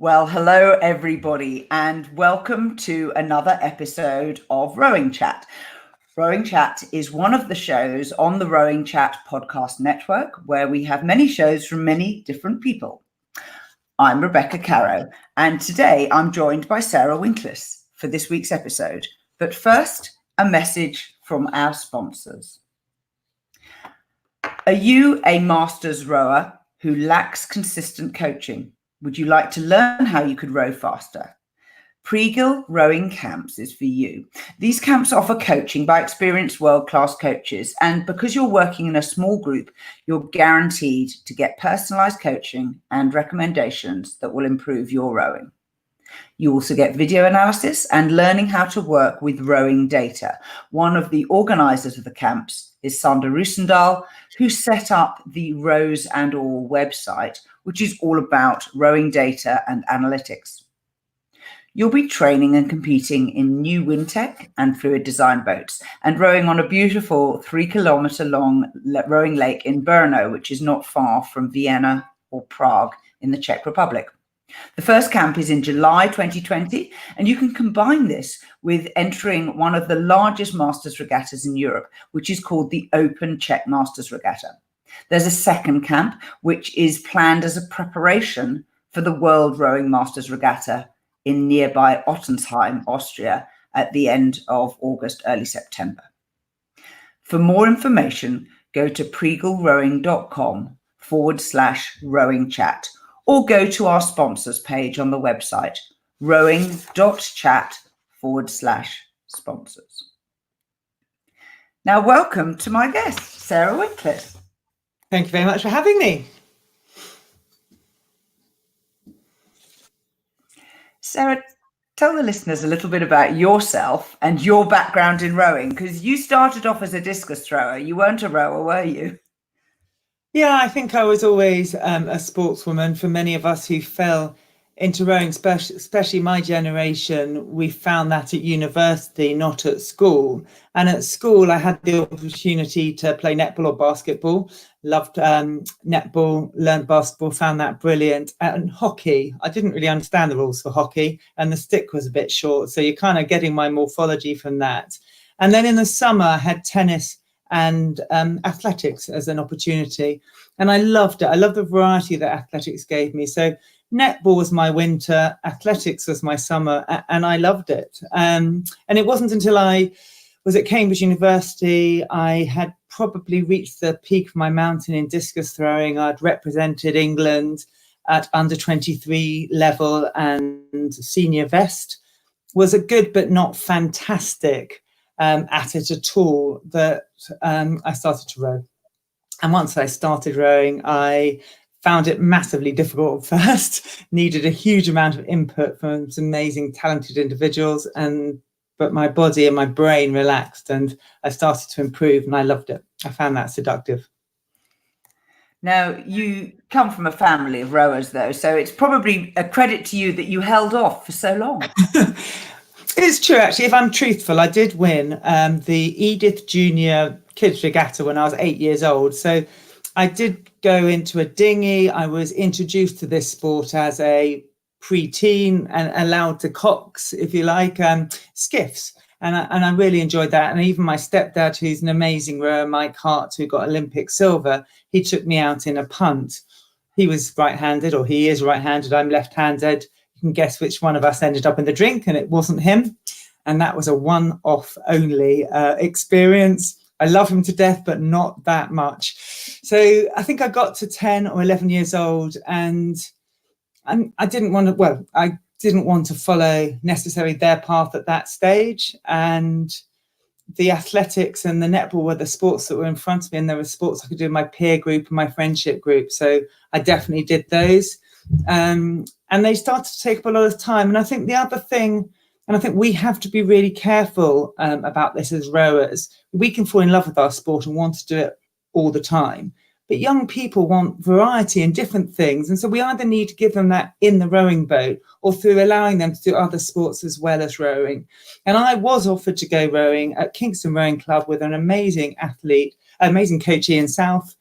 Well, hello everybody, and welcome to another episode of RowingChat. RowingChat is one of the shows on the RowingChat podcast network where we have many shows from many different people. I'm Rebecca Caro, and today I'm joined by Sarah Winckless for this week's episode. But first, a message from our sponsors. Are you a masters rower who lacks consistent coaching? Would you like to learn how you could row faster? Pregill Rowing Camps is for you. These camps offer coaching by experienced world-class coaches, and because you're working in a small group, you're guaranteed to get personalized coaching and recommendations that will improve your rowing. You also get video analysis and learning how to work with rowing data. One of the organizers of the camps is Sander Roosendahl, who set up the Rows and All website, which is all about rowing data and analytics. You'll be training and competing in new Wintec and fluid design boats and rowing on a beautiful 3-kilometer long rowing lake in Brno, which is not far from Vienna or Prague in the Czech Republic. The first camp is in July 2020, and you can combine this with entering one of the largest Masters regattas in Europe, which is called the Open Czech Masters Regatta. There's a second camp, which is planned as a preparation for the World Rowing Masters Regatta in nearby Ottensheim, Austria, at the end of August, early September. For more information, go to pregillrowing.com/rowingchat or go to our sponsors page on the website, rowing.chat/sponsors. Now, welcome to my guest, Sarah Winckless. Thank you very much for having me. Sarah, tell the listeners a little bit about yourself and your background in rowing, because you started off as a discus thrower. You weren't a rower, were you? Yeah, I think I was always a sportswoman. For many of us who fell into rowing, especially my generation, we found that at university, not at school. And at school, I had the opportunity to play netball or basketball. Loved netball, learned basketball, found that brilliant. And hockey, I didn't really understand the rules for hockey, and the stick was a bit short. So you're kind of getting my morphology from that. And then in the summer, I had tennis and athletics as an opportunity. And I loved it. I loved the variety that athletics gave me. So netball was my winter, athletics was my summer, and I loved it. And it wasn't until I was at Cambridge University, I had probably reached the peak of my mountain in discus throwing. I'd represented England at under 23 level, and senior vest was a good but not fantastic at it at all, that I started to row. And once I started rowing, I found it massively difficult at first, needed a huge amount of input from some amazing, talented individuals, but my body and my brain relaxed and I started to improve, and I loved it. I found that seductive. Now, you come from a family of rowers, though, so it's probably a credit to you that you held off for so long. It's true, actually. If I'm truthful, I did win the Edith Junior Kids Regatta when I was 8 years old. So I did go into a dinghy. I was introduced to this sport as a pre-teen and allowed to cox, if you like, skiffs. And I really enjoyed that. And even my stepdad, who's an amazing rower, Mike Hart, who got Olympic silver, he took me out in a punt. He was right-handed, or he is right-handed. I'm left-handed. You can guess which one of us ended up in the drink, and it wasn't him. And that was a one-off only experience. I love him to death, but not that much. So I think I got to 10 or 11 years old, and I didn't want to follow necessarily their path at that stage. And the athletics and the netball were the sports that were in front of me, and there were sports I could do in my peer group and my friendship group. So I definitely did those. And they started to take up a lot of time. And I think the other thing, and I think we have to be really careful about this as rowers, we can fall in love with our sport and want to do it all the time. But young people want variety and different things. And so we either need to give them that in the rowing boat or through allowing them to do other sports as well as rowing. And I was offered to go rowing at Kingston Rowing Club with an amazing athlete, amazing coach Ian South.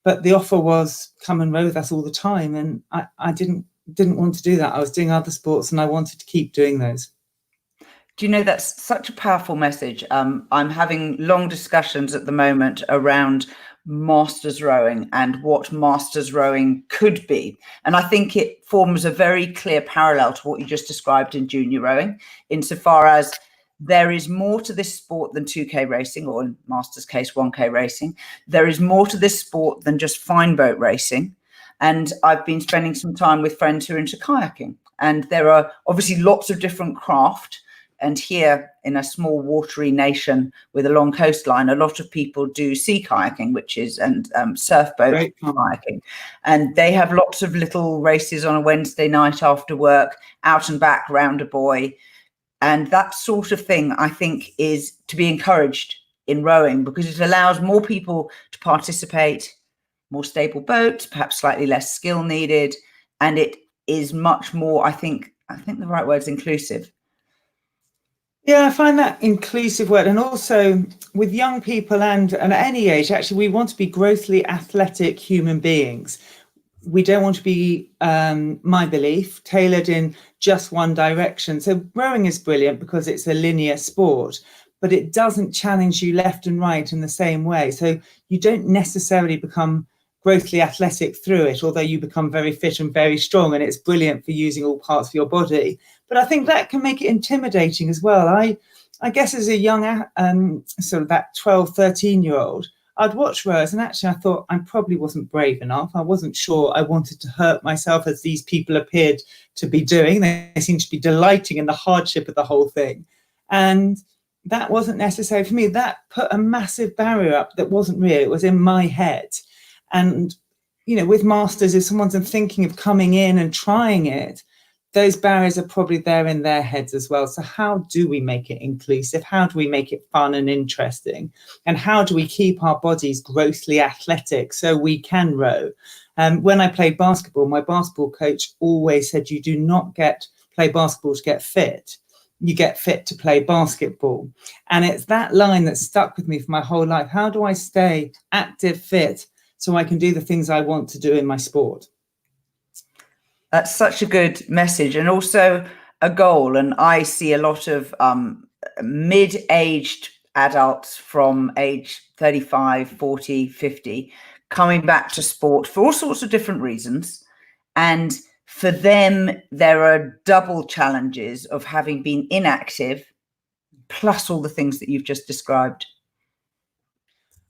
But the offer was come and row with us all the time. And I didn't didn't want to do that. I was doing other sports and I wanted to keep doing those. Do you know, that's such a powerful message. I'm having long discussions at the moment around masters rowing and what masters rowing could be. And I think it forms a very clear parallel to what you just described in junior rowing, insofar as there is more to this sport than 2K racing, or in masters case, 1K racing. There is more to this sport than just fine boat racing. And I've been spending some time with friends who are into kayaking. And there are obviously lots of different craft. And here in a small watery nation with a long coastline, a lot of people do sea kayaking, which is, and surfboat kayaking. And they have lots of little races on a Wednesday night after work, out and back, round a buoy. And that sort of thing, I think, is to be encouraged in rowing, because it allows more people to participate, more stable boats, perhaps slightly less skill needed. And it is much more, I think the right word is inclusive. Yeah, I find that inclusive word. And also with young people and at any age, actually, we want to be grossly athletic human beings. We don't want to be, my belief, tailored in just one direction. So rowing is brilliant because it's a linear sport, but it doesn't challenge you left and right in the same way. So you don't necessarily become grossly athletic through it, although you become very fit and very strong, and it's brilliant for using all parts of your body. But I think that can make it intimidating as well. I guess as a young, sort of that 12, 13-year-old, I'd watch rowers and actually I thought I probably wasn't brave enough. I wasn't sure I wanted to hurt myself as these people appeared to be doing. They seemed to be delighting in the hardship of the whole thing. And that wasn't necessary for me. That put a massive barrier up that wasn't real. It was in my head. And, you know, with masters, if someone's thinking of coming in and trying it, those barriers are probably there in their heads as well. So how do we make it inclusive? How do we make it fun and interesting? And how do we keep our bodies grossly athletic so we can row? When I played basketball, my basketball coach always said, you do not play basketball to get fit. You get fit to play basketball. And it's that line that stuck with me for my whole life. How do I stay active, fit, so I can do the things I want to do in my sport? That's such a good message, and also a goal. And I see a lot of mid-aged adults from age 35, 40, 50 coming back to sport for all sorts of different reasons. And for them, there are double challenges of having been inactive, plus all the things that you've just described.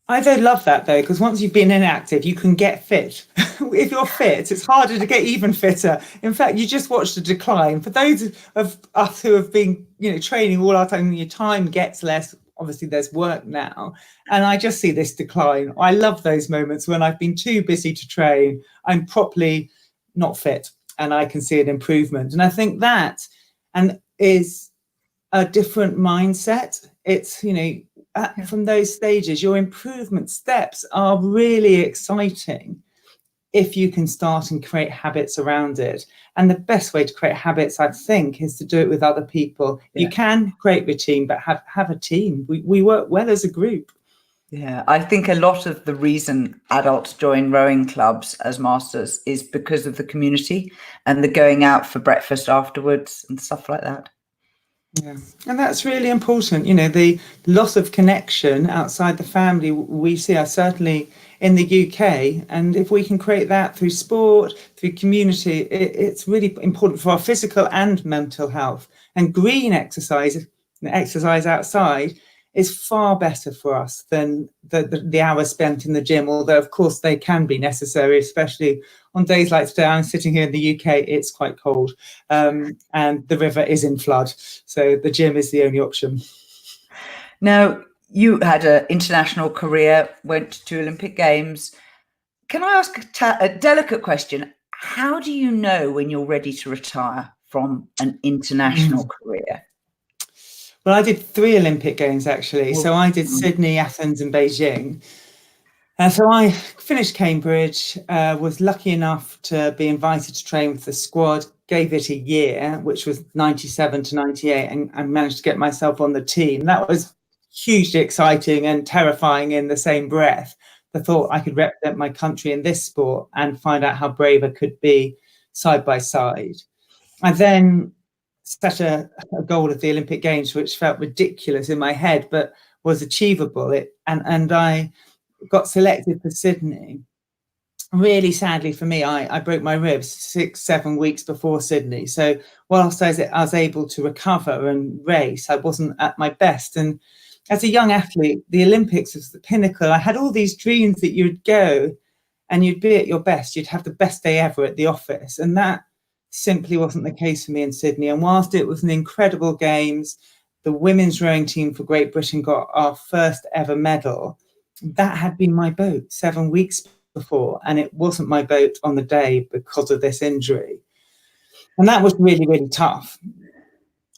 I don't love that though, because once you've been inactive, you can get fit. If you're fit, it's harder to get even fitter. In fact, you just watched a decline. For those of us who have been, you know, training all our time, your time gets less. Obviously, there's work now. And I just see this decline. I love those moments when I've been too busy to train. I'm properly not fit and I can see an improvement. And I think that is a different mindset. It's, you know, from those stages, your improvement steps are really exciting if you can start and create habits around it. And the best way to create habits, I think, is to do it with other people. Yeah. You can create routine, but have a team. We work well as a group. Yeah, I think a lot of the reason adults join rowing clubs as masters is because of the community and the going out for breakfast afterwards and stuff like that. Yeah, and that's really important. You know, the loss of connection outside the family we see are certainly in the UK. And if we can create that through sport, through community, it's really important for our physical and mental health. And green exercise outside is far better for us than the hours spent in the gym, although of course they can be necessary, especially on days like today. I'm sitting here in the UK, it's quite cold, and the river is in flood, so the gym is the only option. Now, you had an international career, went to Olympic Games. Can I ask a delicate question? How do you know when you're ready to retire from an international career? Well, I did 3 Olympic Games, actually. So I did Sydney, Athens and Beijing. So I finished Cambridge, was lucky enough to be invited to train with the squad, gave it a year, which was 97 to 98, and managed to get myself on the team. That was hugely exciting and terrifying in the same breath. The thought I could represent my country in this sport and find out how brave I could be side by side. I then set a goal of the Olympic Games, which felt ridiculous in my head, but was achievable. And I got selected for Sydney. Really sadly for me, I broke my ribs 6-7 weeks before Sydney. So whilst I was able to recover and race, I wasn't at my best. And as a young athlete, the Olympics was the pinnacle. I had all these dreams that you'd go and you'd be at your best. You'd have the best day ever at the office. And that simply wasn't the case for me in Sydney. And whilst it was an incredible games, the women's rowing team for Great Britain got our first ever medal. That had been my boat 7 weeks before, and it wasn't my boat on the day because of this injury. And that was really, really tough.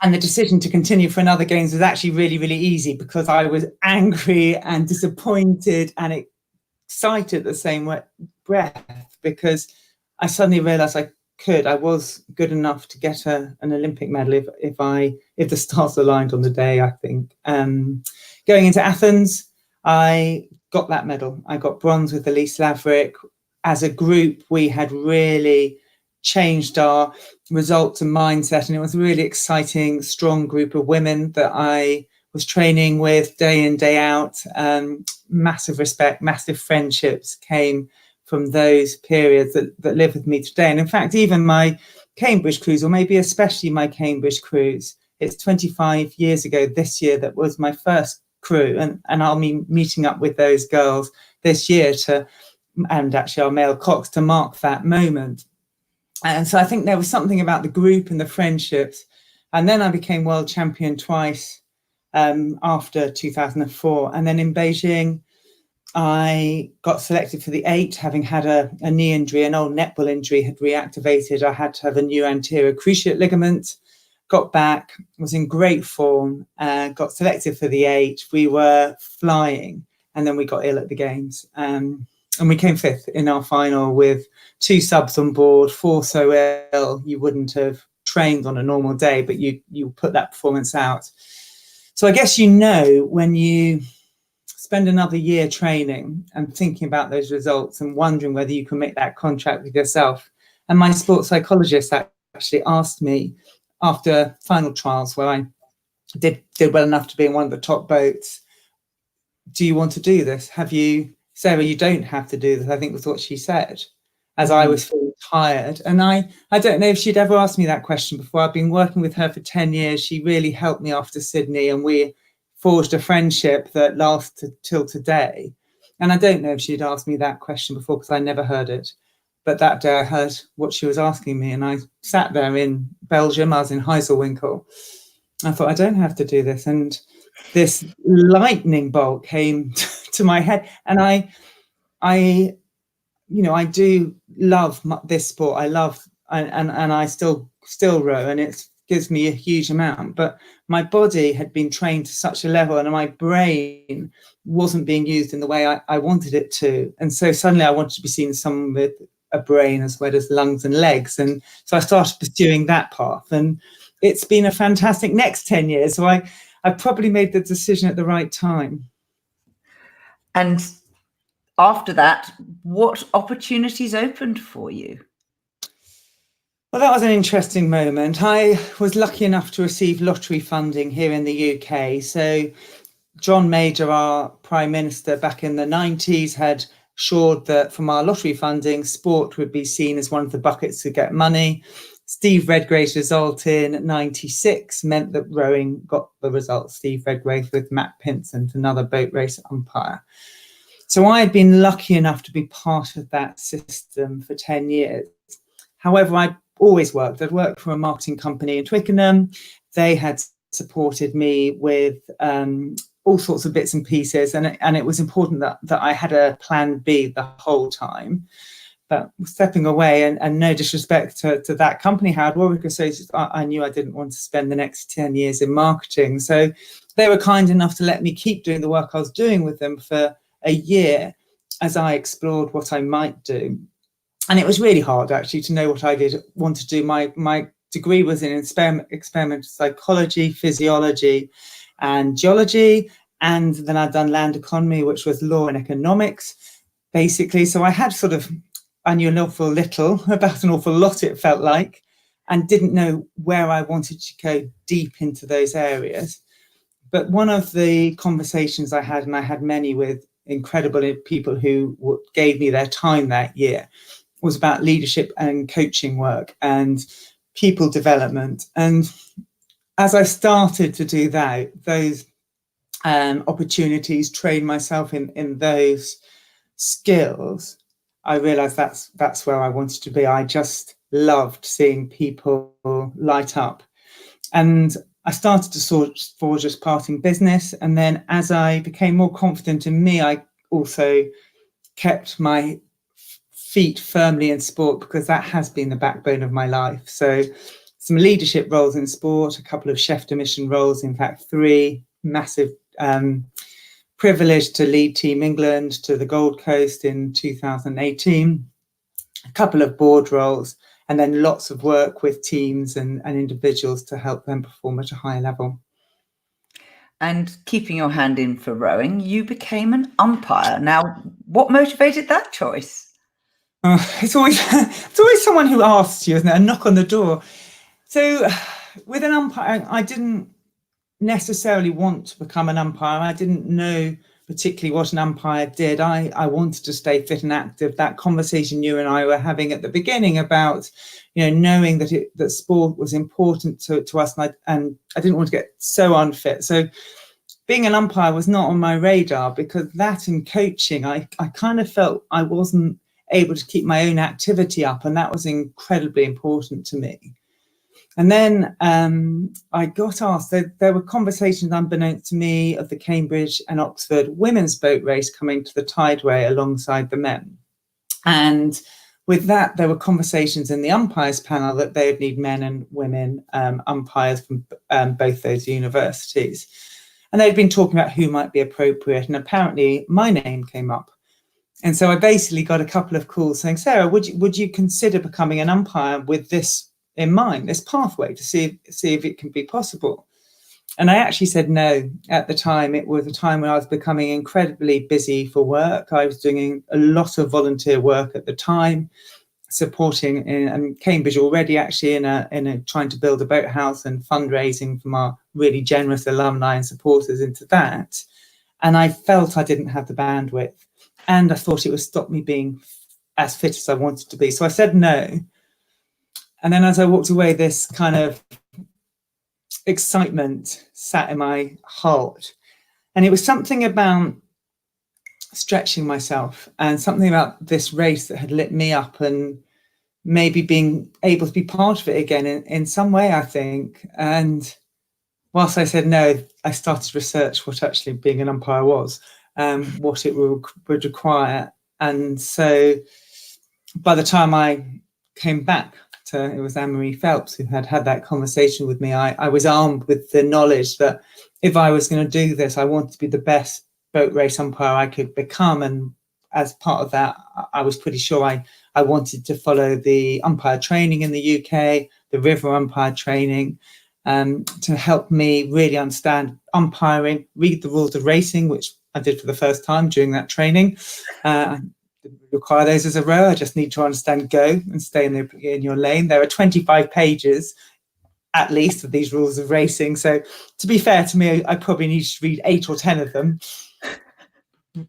And the decision to continue for another games was actually really, really easy because I was angry and disappointed and excited at the same breath, because I suddenly realized I was good enough to get an Olympic medal if the stars aligned on the day, I think. Going into Athens, I got that medal. I got bronze with Elise Laverick. As a group, we had really changed our results and mindset, and it was a really exciting, strong group of women that I was training with day in, day out. Massive respect, massive friendships came from those periods that live with me today. And in fact, even my Cambridge cruise, or maybe especially my Cambridge cruise, it's 25 years ago this year that was my first crew, and I'll be meeting up with those girls this year and actually our male cocks to mark that moment. And so I think there was something about the group and the friendships. And then I became world champion twice after 2004. And then in Beijing, I got selected for the 8, having had a knee injury, an old netball injury had reactivated. I had to have a new anterior cruciate ligament. Got back, was in great form, got selected for the 8. We were flying, and then we got ill at the games. And we came 5th in our final with 2 subs on board, 4 so ill you wouldn't have trained on a normal day, but you put that performance out. So I guess when you spend another year training and thinking about those results and wondering whether you can make that contract with yourself. And my sports psychologist actually asked me, after final trials where I did well enough to be in one of the top boats, do you want to do this? Sarah, you don't have to do this, I think was what she said, as I was feeling tired. And I don't know if she'd ever asked me that question before. I've been working with her for 10 years. She really helped me after Sydney, and we forged a friendship that lasted till today. And I don't know if she'd asked me that question before because I never heard it. But that day I heard what she was asking me, and I sat there in Belgium. I was in Heiselwinkel. I thought, I don't have to do this. And this lightning bolt came to my head. And I do love this sport. I love, and I still row, and it gives me a huge amount. But my body had been trained to such a level, and my brain wasn't being used in the way I wanted it to. And so suddenly I wanted to be seen as someone with a brain as well as lungs and legs. And so I started pursuing that path, and it's been a fantastic next 10 years. So I probably made the decision at the right time. And after that, what opportunities opened for you? Well, that was an interesting moment. I was lucky enough to receive lottery funding here in the UK. So John Major, our Prime Minister back in the 90s, had assured that from our lottery funding, sport would be seen as one of the buckets to get money. Steve Redgrave's result in 96 meant that rowing got the result. Steve Redgrave with Matt Pinsent, another boat race umpire. So I had been lucky enough to be part of that system for 10 years. However, I'd always worked. I'd worked for a marketing company in Twickenham. They had supported me with all sorts of bits and pieces. And it was important that I had a plan B the whole time. But stepping away, and no disrespect to that company, Howard Warwick Associates, I knew I didn't want to spend the next 10 years in marketing. So they were kind enough to let me keep doing the work I was doing with them for a year as I explored what I might do. And it was really hard, actually, to know what I did want to do. My degree was in experimental psychology, physiology, and geology. And then I'd done land economy, which was law and economics, basically. So I had sort of I knew an awful little about an awful lot, it felt like, and didn't know where I wanted to go deep into those areas. But one of the conversations I had, and I had many with incredible people who gave me their time that year, was about leadership and coaching work and people development. And as I started to do that, those opportunities, train myself in those skills, I realized that's where I wanted to be. I just loved seeing people light up. And I started to forge a parting business. And then as I became more confident in me, I also kept my feet firmly in sport, because that has been the backbone of my life. So some leadership roles in sport, a couple of chef de mission roles, in fact, 3 massive privilege to lead Team England to the Gold Coast in 2018, a couple of board roles, and then lots of work with teams and individuals to help them perform at a high level. And keeping your hand in for rowing, you became an umpire. Now, what motivated that choice? It's always someone who asks you, isn't it? A knock on the door. So with an umpire, I didn't necessarily want to become an umpire. I didn't know particularly what an umpire did. I wanted to stay fit and active. That conversation you and I were having at the beginning about, knowing that sport was important to us, and I didn't want to get so unfit. So being an umpire was not on my radar, because that in coaching, I kind of felt I wasn't able to keep my own activity up, and that was incredibly important to me. And then I got asked, there were conversations unbeknownst to me of the Cambridge and Oxford women's boat race coming to the Tideway alongside the men. And with that, there were conversations in the umpires panel that they would need men and women umpires from both those universities. And they'd been talking about who might be appropriate. And apparently my name came up. And so I basically got a couple of calls saying, Sarah, would you consider becoming an umpire with this in mind, this pathway, to see if it can be possible? And I actually said no. At the time, it was a time when I was becoming incredibly busy for work. I was doing a lot of volunteer work at the time, supporting in Cambridge already, actually, in a trying to build a boathouse and fundraising from our really generous alumni and supporters into that. And I felt I didn't have the bandwidth, and I thought it would stop me being as fit as I wanted to be. So I said no. And then as I walked away, this kind of excitement sat in my heart. And it was something about stretching myself, and something about this race that had lit me up, and maybe being able to be part of it again in some way, I think. And whilst I said no, I started to research what actually being an umpire was, what it would require. And so by the time I came back, it was Anne-Marie Phelps who had that conversation with me. I was armed with the knowledge that if I was going to do this, I wanted to be the best boat race umpire I could become. And as part of that, I was pretty sure I wanted to follow the umpire training in the UK, the river umpire training, to help me really understand umpiring, read the rules of racing, which I did for the first time during that training. Require those as a rower. I just need to understand go and stay in your lane. There are 25 pages at least of these rules of racing. So to be fair to me, I probably need to read 8 or 10 of them.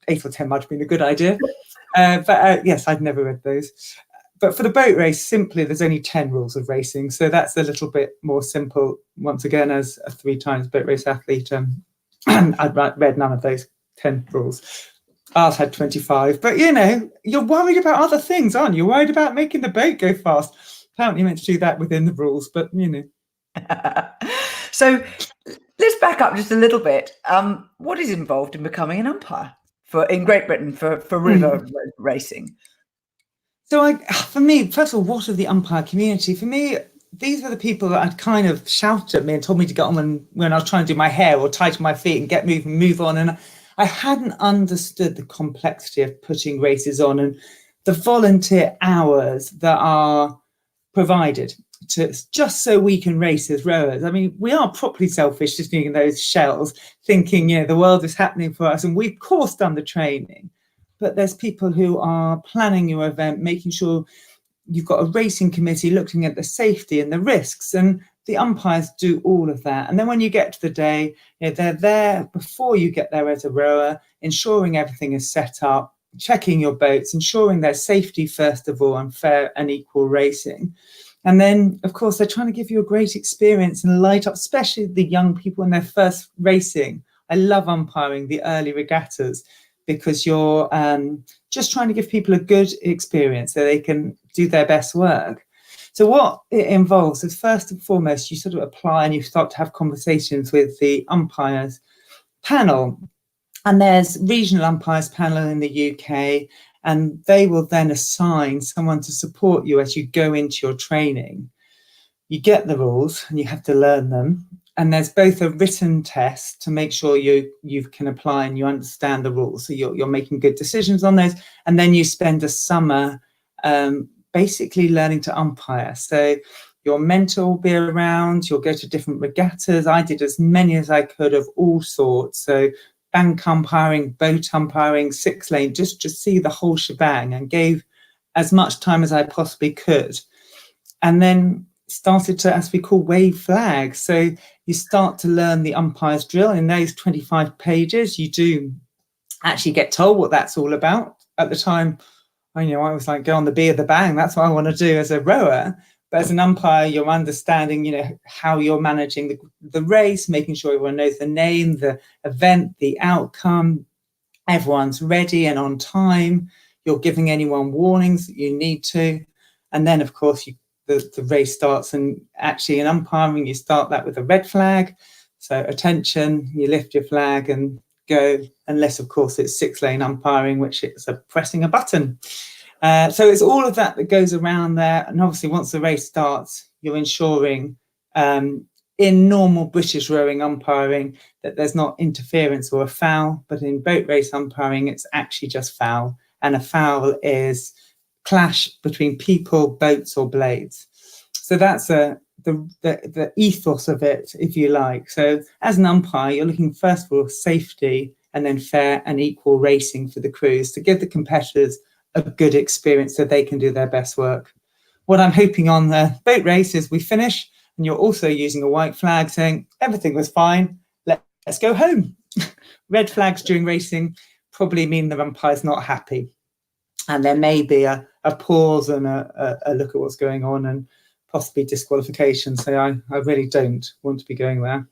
8 or 10 might have been a good idea. But yes, I'd never read those. But for the boat race, simply, there's only 10 rules of racing. So that's a little bit more simple. Once again, as a 3 times boat race athlete, I'd read none of those 10 rules. Ours had 25, but you're worried about other things, aren't you? You're worried about making the boat go fast. Apparently, you're meant to do that within the rules, but So let's back up just a little bit. What is involved in becoming an umpire in Great Britain for river racing? So for me, first of all, what of the umpire community? For me, these were the people that had kind of shouted at me and told me to get on when I was trying to do my hair or tighten my feet and get moving, move on. And I hadn't understood the complexity of putting races on and the volunteer hours that are provided just so we can race as rowers. I mean, we are properly selfish just being in those shells, thinking, the world is happening for us. And we've, of course, done the training. but there's people who are planning your event, making sure you've got a racing committee looking at the safety and the risks, and the umpires do all of that. And then when you get to the day, they're there before you get there as a rower, ensuring everything is set up, checking your boats, ensuring there's safety first of all, and fair and equal racing. And then, of course, they're trying to give you a great experience and light up, especially the young people in their first racing. I love umpiring the early regattas because you're just trying to give people a good experience so they can do their best work. So what it involves is, first and foremost, you sort of apply and you start to have conversations with the umpires panel. And there's regional umpires panel in the UK, and they will then assign someone to support you as you go into your training. You get the rules and you have to learn them. And there's both a written test to make sure you can apply and you understand the rules. So you're making good decisions on those. And then you spend a summer basically learning to umpire. So your mentor will be around, you'll go to different regattas. I did as many as I could of all sorts. So bank umpiring, boat umpiring, 6-lane, just to see the whole shebang, and gave as much time as I possibly could. And then started to, as we call, wave flags. So you start to learn the umpire's drill. In those 25 pages, you do actually get told what that's all about. At the time, I was like, go on the B of the bang. That's what I want to do as a rower. But as an umpire, you're understanding, how you're managing the race, making sure everyone knows the name, the event, the outcome, everyone's ready and on time. You're giving anyone warnings that you need to. And then, of course, the race starts, and actually in umpiring, you start that with a red flag. So attention, you lift your flag and go, unless, of course, it's 6-lane umpiring, which is pressing a button. So it's all of that that goes around there. And obviously, once the race starts, you're ensuring in normal British rowing umpiring that there's not interference or a foul. But in boat race umpiring, it's actually just foul. And a foul is clash between people, boats, or blades. So that's the ethos of it, if you like. So as an umpire, you're looking first of all safety, and then fair and equal racing for the crews to give the competitors a good experience so they can do their best work. What I'm hoping on the boat race is we finish and you're also using a white flag saying everything was fine, let's go home. Red flags during racing probably mean the umpire's not happy, and there may be a pause and a look at what's going on and possibly disqualification. So I really don't want to be going there.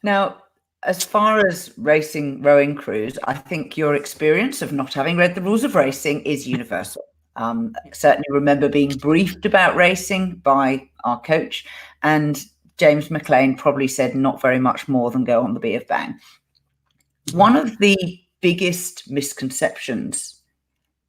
Now, as far as rowing crews, I think your experience of not having read the rules of racing is universal. I certainly remember being briefed about racing by our coach, and James McLean probably said not very much more than go on the B of bang. One of the biggest misconceptions,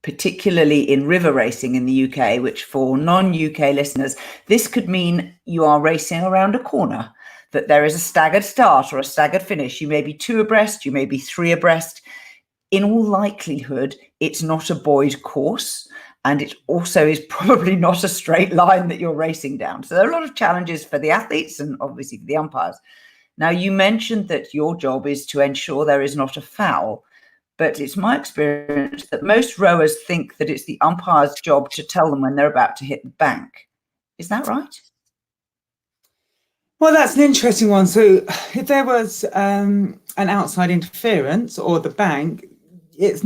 particularly in river racing in the UK, which for non-UK listeners, this could mean you are racing around a corner, that there is a staggered start or a staggered finish. You may be 2 abreast, you may be 3 abreast. In all likelihood, it's not a buoyed course, and it also is probably not a straight line that you're racing down. So there are a lot of challenges for the athletes and obviously for the umpires. Now, you mentioned that your job is to ensure there is not a foul, but it's my experience that most rowers think that it's the umpire's job to tell them when they're about to hit the bank. Is that right? Well, that's an interesting one. So if there was an outside interference or the bank, it's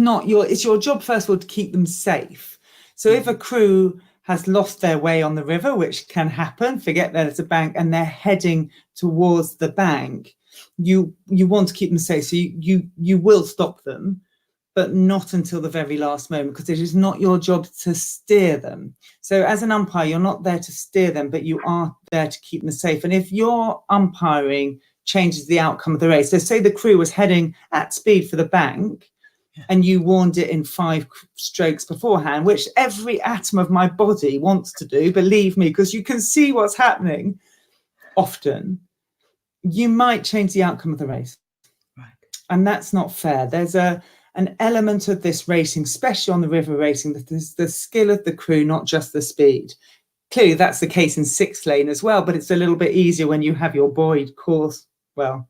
your job, first of all, to keep them safe. So if a crew has lost their way on the river, which can happen, forget that it's a bank, and they're heading towards the bank, you want to keep them safe. So you will stop them, but not until the very last moment, because it is not your job to steer them. So as an umpire, you're not there to steer them, but you are there to keep them safe. And if your umpiring changes the outcome of the race, so say the crew was heading at speed for the bank, and you warned it in 5 strokes beforehand, which every atom of my body wants to do, believe me, because you can see what's happening often, you might change the outcome of the race. Right. And that's not fair. There's an element of this racing, especially on the river racing, that is the skill of the crew, not just the speed. Clearly, that's the case in 6-lane as well, but it's a little bit easier when you have your buoyed course. Well,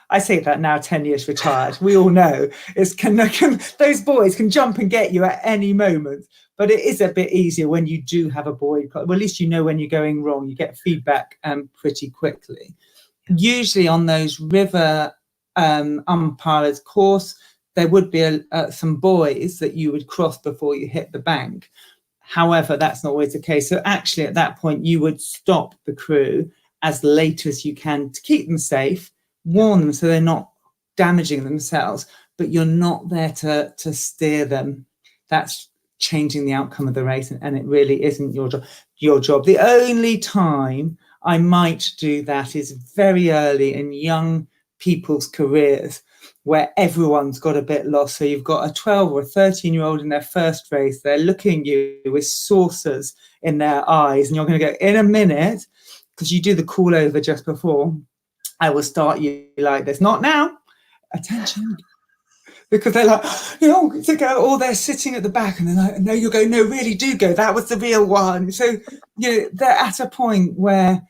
I say that now, 10 years retired. We all know those boys can jump and get you at any moment. But it is a bit easier when you do have a boycott. Well, at least you know when you're going wrong. You get feedback pretty quickly. Usually on those river umpires course, there would be some buoys that you would cross before you hit the bank. However, that's not always the case. So actually at that point, you would stop the crew as late as you can to keep them safe, warn them so they're not damaging themselves, but you're not there to steer them. That's changing the outcome of the race, and it really isn't your job. The only time I might do that is very early in young people's careers, where everyone's got a bit lost. So you've got a 12 or a 13-year-old in their first race, they're looking at you with saucers in their eyes, and you're going to go, in a minute, because you do the call over just before, I will start you like this. Not now. Attention. Because they're like, to go, or they're sitting at the back and they're like, no, you go, no, really do go. That was the real one. So, they're at a point where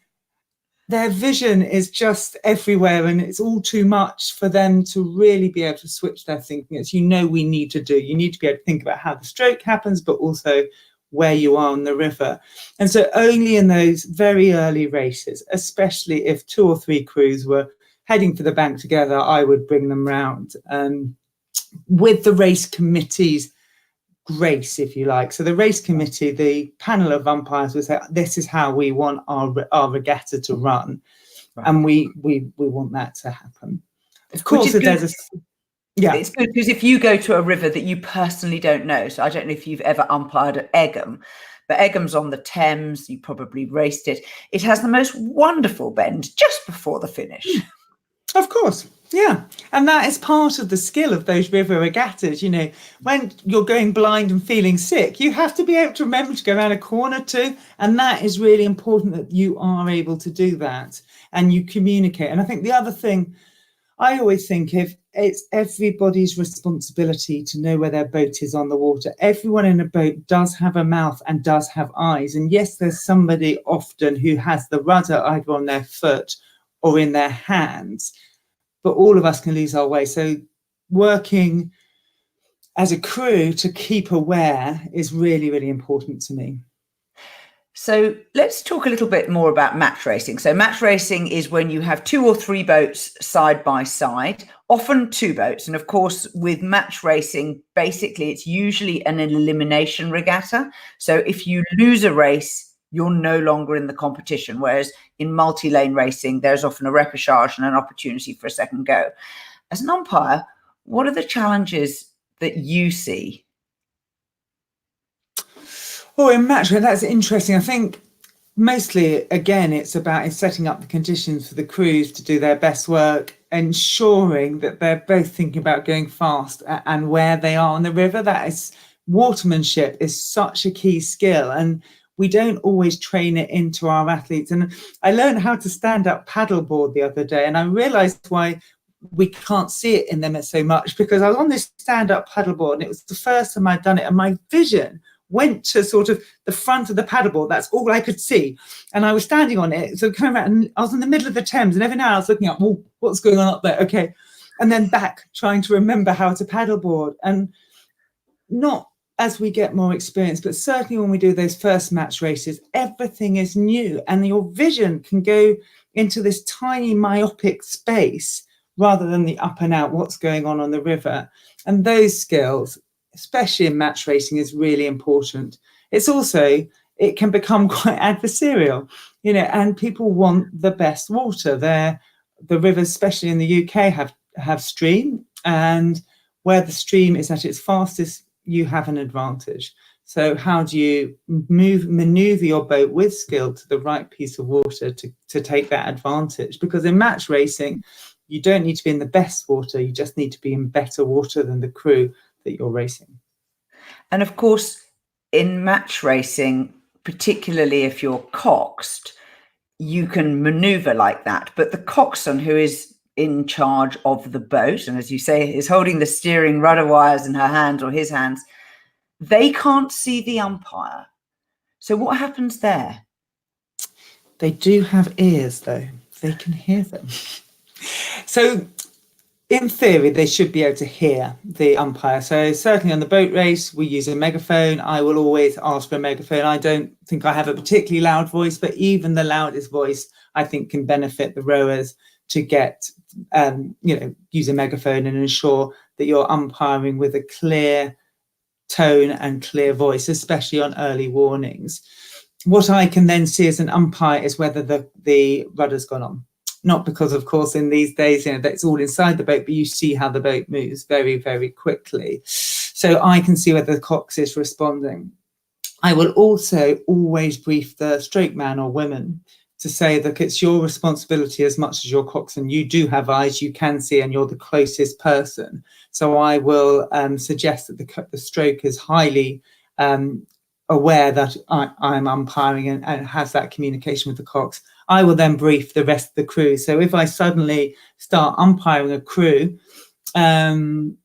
their vision is just everywhere and it's all too much for them to really be able to switch their thinking. As we need to do. You need to be able to think about how the stroke happens, but also where you are on the river. And so only in those very early races, especially if 2 or 3 crews were heading for the bank together, I would bring them round. With the race committee's grace, if you like. So the race committee, the panel of umpires would say, this is how we want our regatta to run. Right. And we want that to happen. Of course, it's good because if you go to a river that you personally don't know, so I don't know if you've ever umpired at Egham, but Egham's on the Thames, you probably raced it. It has the most wonderful bend just before the finish. Of course. Yeah. And that is part of the skill of those river regattas. When you're going blind and feeling sick, you have to be able to remember to go around a corner too. And that is really important, that you are able to do that and you communicate. And I think the other thing I always think of, it's everybody's responsibility to know where their boat is on the water. Everyone in a boat does have a mouth and does have eyes. And yes, there's somebody often who has the rudder either on their foot or in their hands, but all of us can lose our way. So working as a crew to keep aware is really, really important to me. So let's talk a little bit more about match racing. So match racing is when you have 2 or 3 boats side by side, often 2 boats. And of course, with match racing, basically, it's usually an elimination regatta. So if you lose a race, you're no longer in the competition. Whereas in multi-lane racing, there's often a repechage and an opportunity for a second go. As an umpire, what are the challenges that you see? Oh, in match racing, that's interesting. I think mostly, again, it's about setting up the conditions for the crews to do their best work, ensuring that they're both thinking about going fast and where they are on the river. That is, watermanship is such a key skill, and we don't always train it into our athletes. And I learned how to stand up paddleboard the other day, and I realized why we can't see it in them so much, because I was on this stand up paddleboard and it was the first time I'd done it, and my vision went to sort of the front of the paddleboard. That's all I could see. And I was standing on it. So coming around, and I was in the middle of the Thames, and every now I was looking up, well, what's going on up there? Okay. And then back, trying to remember how to paddleboard. And not as we get more experience, but certainly when we do those first match races, everything is new, and your vision can go into this tiny myopic space rather than the up and out, what's going on the river. And those skills, especially in match racing, is really important. It's also, it can become quite adversarial, and people want the best water. The rivers, especially in the UK, have stream, and where the stream is at its fastest, you have an advantage. So how do you maneuver your boat with skill to the right piece of water to take that advantage? Because in match racing, you don't need to be in the best water, you just need to be in better water than the crew that you're racing. And of course, in match racing, particularly if you're coxed, you can maneuver like that. But the coxswain, who is in charge of the boat, and as you say, is holding the steering rudder wires in her hands or his hands, they can't see the umpire. So what happens there? They do have ears, though. They can hear them. So In theory, they should be able to hear the umpire. So certainly on the boat race, we use a megaphone. I will always ask for a megaphone. I don't think I have a particularly loud voice, but even the loudest voice, I think, can benefit the rowers to get, use a megaphone and ensure that you're umpiring with a clear tone and clear voice, especially on early warnings. What I can then see as an umpire is whether the rudder's gone on. Not because, of course, in these days, that's all inside the boat, but you see how the boat moves very, very quickly. So I can see whether the cox is responding. I will also always brief the stroke man or women to say that it's your responsibility as much as your coxswain. You do have eyes, you can see, and you're the closest person. So I will suggest that the stroke is highly aware that I'm umpiring and has that communication with the cox. I will then brief the rest of the crew. So if I suddenly start umpiring a crew and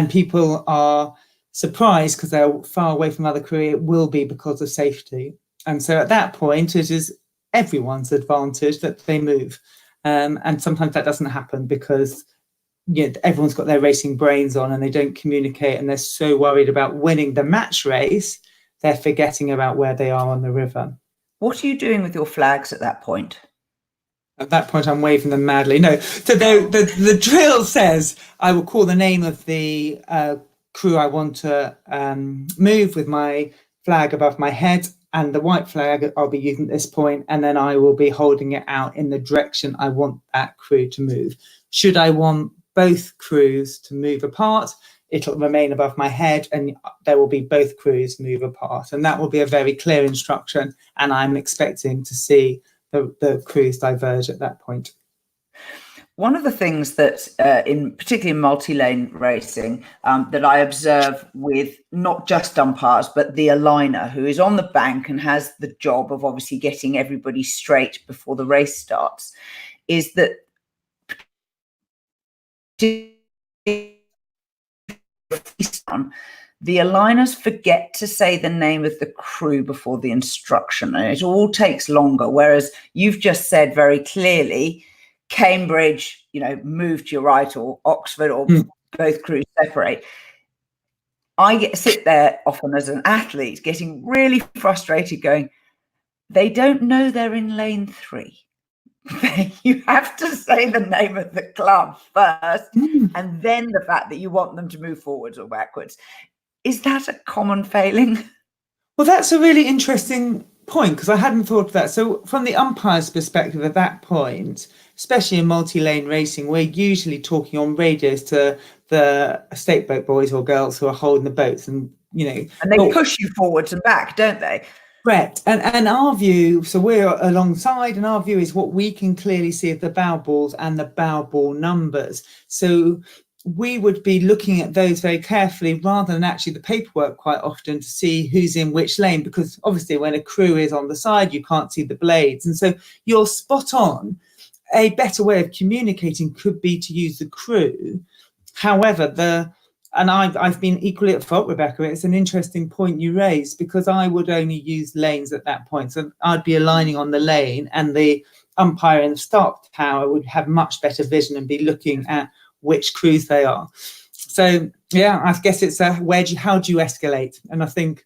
people are surprised because they're far away from other crew, it will be because of safety. And so at that point, it is everyone's advantage that they move. And sometimes that doesn't happen because everyone's got their racing brains on and they don't communicate and they're so worried about winning the match race, they're forgetting about where they are on the river. What are you doing with your flags at that point? At that point, I'm waving them madly. No, so the drill says I will call the name of the crew I want to move with my flag above my head, and the white flag I'll be using at this point, and then I will be holding it out in the direction I want that crew to move. Should I want both crews to move apart, it'll remain above my head and there will be both crews move apart. And that will be a very clear instruction. And I'm expecting to see the crews diverge at that point. One of the things that, particularly in multi-lane racing, that I observe with not just umpires, but the aligner who is on the bank and has the job of obviously getting everybody straight before the race starts, is that the aligners forget to say the name of the crew before the instruction, and it all takes longer. Whereas you've just said very clearly, Cambridge, move to your right, or Oxford, or both crews separate. I sit there often as an athlete getting really frustrated going, they don't know they're in lane 3. You have to say the name of the club first, and then the fact that you want them to move forwards or backwards. Is that a common failing? Well, that's a really interesting point because I hadn't thought of that. So from the umpire's perspective at that point, especially in multi-lane racing, we're usually talking on radios to the estate boat boys or girls who are holding the boats, and and they push you forwards and back, don't they? Correct. And our view, so we're alongside, and our view is what we can clearly see of the bow balls and the bow ball numbers. So we would be looking at those very carefully rather than actually the paperwork quite often to see who's in which lane, because obviously when a crew is on the side, you can't see the blades. And so you're spot on. A better way of communicating could be to use the crew. However, and I've been equally at fault, Rebecca. It's an interesting point you raised because I would only use lanes at that point. So I'd be aligning on the lane, and the umpire in the start tower would have much better vision and be looking at which crews they are. So yeah, I guess it's how do you escalate? And I think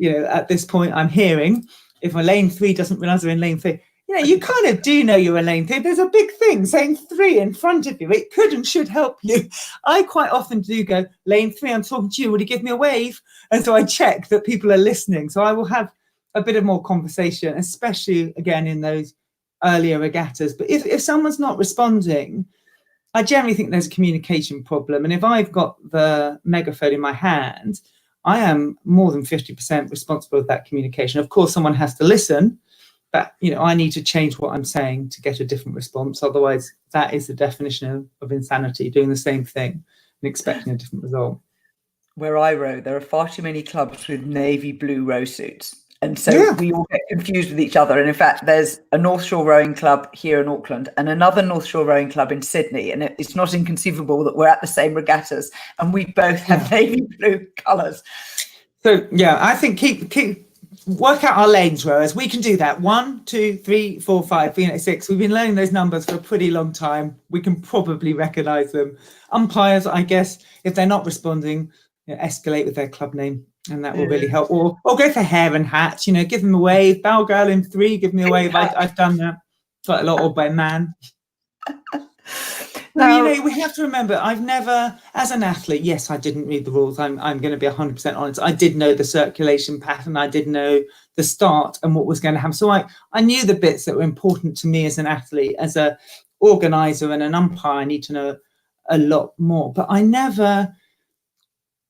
at this point I'm hearing if a lane 3 doesn't realize they're in lane 3. You kind of do know you're a lane 3. There's a big thing saying 3 in front of you. It could and should help you. I quite often do go, lane 3, I'm talking to you. Would you give me a wave? And so I check that people are listening. So I will have a bit of more conversation, especially, again, in those earlier regattas. But if someone's not responding, I generally think there's a communication problem. And if I've got the megaphone in my hand, I am more than 50% responsible for that communication. Of course, someone has to listen. But, I need to change what I'm saying to get a different response. Otherwise, that is the definition of insanity, doing the same thing and expecting a different result. Where I row, there are far too many clubs with navy blue row suits. And so we all get confused with each other. And in fact, there's a North Shore Rowing Club here in Auckland and another North Shore Rowing Club in Sydney. And it's not inconceivable that we're at the same regattas and we both have navy blue colours. So, I think keep work out our lanes, rowers. We can do that. 1, 2, 3, 4, 5, 6. We've been learning those numbers for a pretty long time. We can probably recognise them. Umpires, I guess, if they're not responding, escalate with their club name, and that will really help. Or go for hair and hat. Give them a wave. Bow girl in 3, give me a wave. I've done that quite a lot, or by man. Now, we have to remember, I've never, as an athlete, yes, I didn't read the rules. I'm going to be 100% honest. I did know the circulation pattern. I did know the start and what was going to happen. So I knew the bits that were important to me as an athlete. As an organizer and an umpire, I need to know a lot more. But I never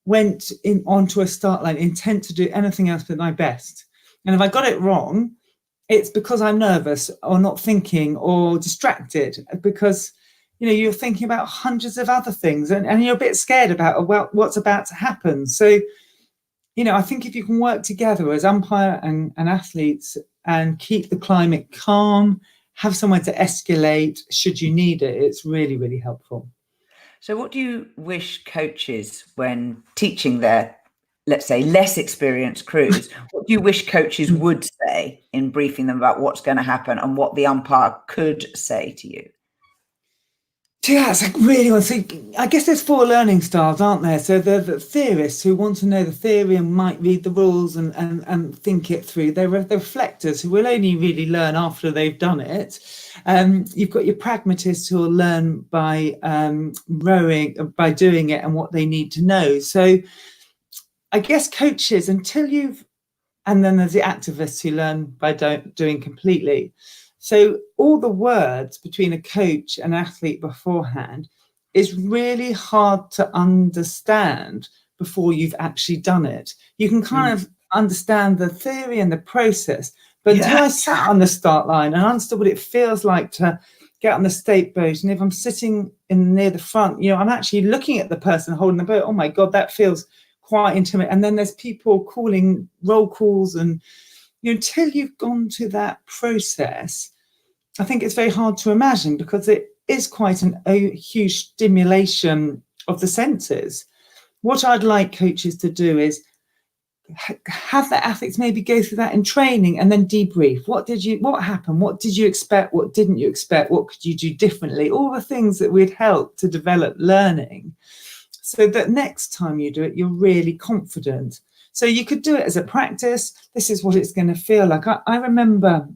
went onto a start line intent to do anything else but my best. And if I got it wrong, it's because I'm nervous or not thinking or distracted, because you're thinking about hundreds of other things and you're a bit scared about what's about to happen. So, I think if you can work together as umpire and athletes and keep the climate calm, have somewhere to escalate should you need it, it's really, really helpful. So what do you wish coaches, when teaching their, let's say, less experienced crews, what do you wish coaches would say in briefing them about what's going to happen and what the umpire could say to you? Yeah, it's really one thing. I guess there's 4 learning styles, aren't there? So the theorists who want to know the theory and might read the rules and think it through. They're reflectors who will only really learn after they've done it. You've got your pragmatists who will learn by rowing, by doing it and what they need to know. So I guess coaches, and then there's the activists who learn by doing completely. So all the words between a coach and athlete beforehand is really hard to understand before you've actually done it. You can kind of understand the theory and the process, but until I sat on the start line and understood what it feels like to get on the state boat, and if I'm sitting near the front, I'm actually looking at the person holding the boat. Oh my God, that feels quite intimate. And then there's people calling roll calls, and until you've gone to that process, I think it's very hard to imagine, because it is quite a huge stimulation of the senses. What I'd like coaches to do is have the athletes maybe go through that in training and then debrief. What happened? What did you expect? What didn't you expect? What could you do differently? All the things that would help to develop learning, so that next time you do it, you're really confident. So you could do it as a practice. This is what it's going to feel like. I remember